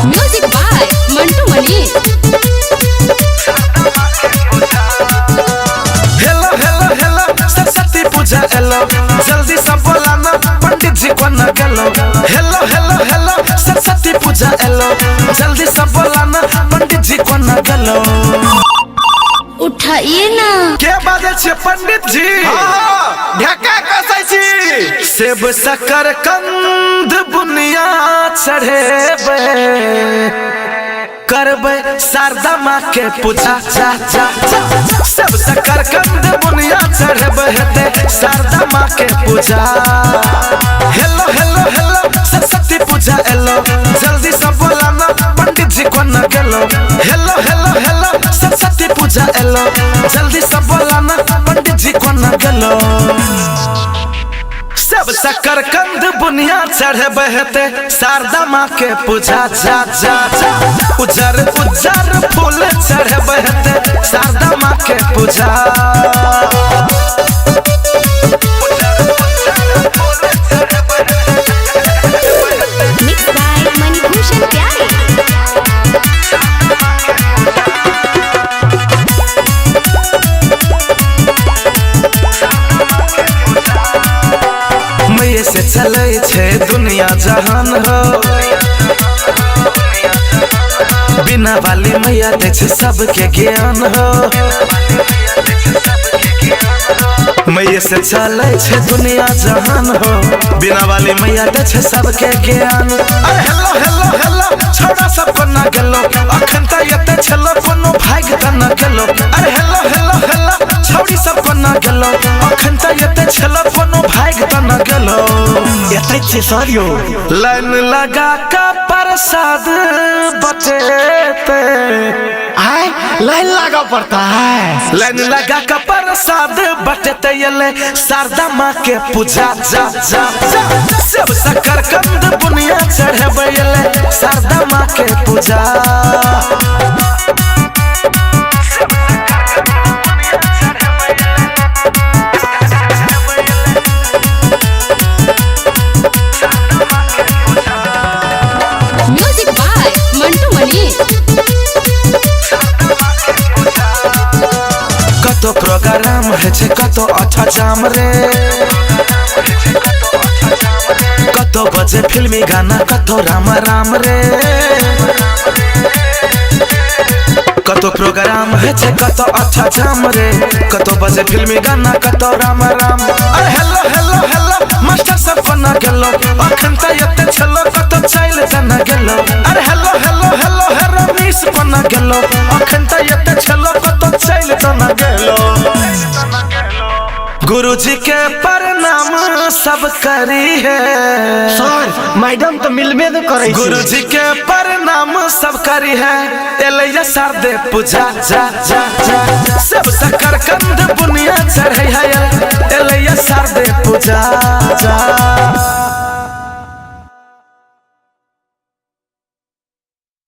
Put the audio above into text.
Music by Mantu Mani. Hello hello hello Saraswati Puja एलो, जल्दी सब बोला ना पंडित जी को न गेलो। Hello hello hello Saraswati Puja एलो, जल्दी सब बोला ना पंडित जी को न गेलो। उठाइए ना। के बाजे छे पंडित जी? ढका कसै छी। सेब शक्कर कंद बुनिया चढ़ेबे, करबे शारदा माँ के पूजा जा जा जा। सेब शक्कर कंद बुनिया चढ़ेबे हेते शारदा माँ के पूजा। Hello hello hello Saraswati Puja एलो, जल्दी सब बोला ना पंडित जी को न गेलो। Hello hello hello Saraswati Puja एलो, जल्दी सब बोला ना पंडित जी को न गेलो। सब शक्कर कंद बुनिया चढ़े बहते शारदा माँ के पूजा जा जा जा। उजर उजर फूल चढ़े बहते शारदा माँ के पूजा। मिक्स बाय मणिभूषण प्यारे। मैये से चले छे दुनिया जहान हो, बिना वाली मैया दे छे सबके ज्ञान हो। मैये से चले छे दुनिया जहान हो, बिना वाली मैया दे छे सबके ज्ञान। अरे हेलो हेलो हेलो छोड़ा सब को न गेलो, अखन त यते छलो कोनो भाग त न गेलो। अरे हेलो हेलो हेलो छोड़ी सब को न गेलो, अखन त यते छलो कोनो भाग त न गेलो। यते छे सरियो लाइन लगा का प्रसाद बटेते। आए लाइन लगा पड़ता है। लाइन लगा का प्रसाद बटेते येले शारदा माँ के पूजा जा जा जा। सब शक्कर कंद बुनिया चढ़े येले शारदा माँ के पूजा। म्यूजिक बाय मंटू मनी। कतो प्रोग्राम है छे कतो अच्छा जाम रे, कतो बजे फिल्मी गाना कतो राम राम रे। कतो प्रोग्राम है छे कतो अच्छा जाम रे, कतो बजे फिल्मी गाना कतो राम राम। अरे हेलो हेलो हेलो मास्टर सब को न गेलो, अखन त यते छलो कतो चैल त न गेलो। अरे हेलो हेलो हेलो हेरो मिस को न गेलो, अखन त यते छलो कतो चैल त न गेलो। गुरुजी के प्रणाम सब करी है सर मैडम तो मिलबे न करे। गुरुजी के प्रणाम सब करी है, एलैया शारदे पूजा जा जा जा। सब शक्कर कंद बुनिया चढ़े है, एलैया शारदे पूजा जा।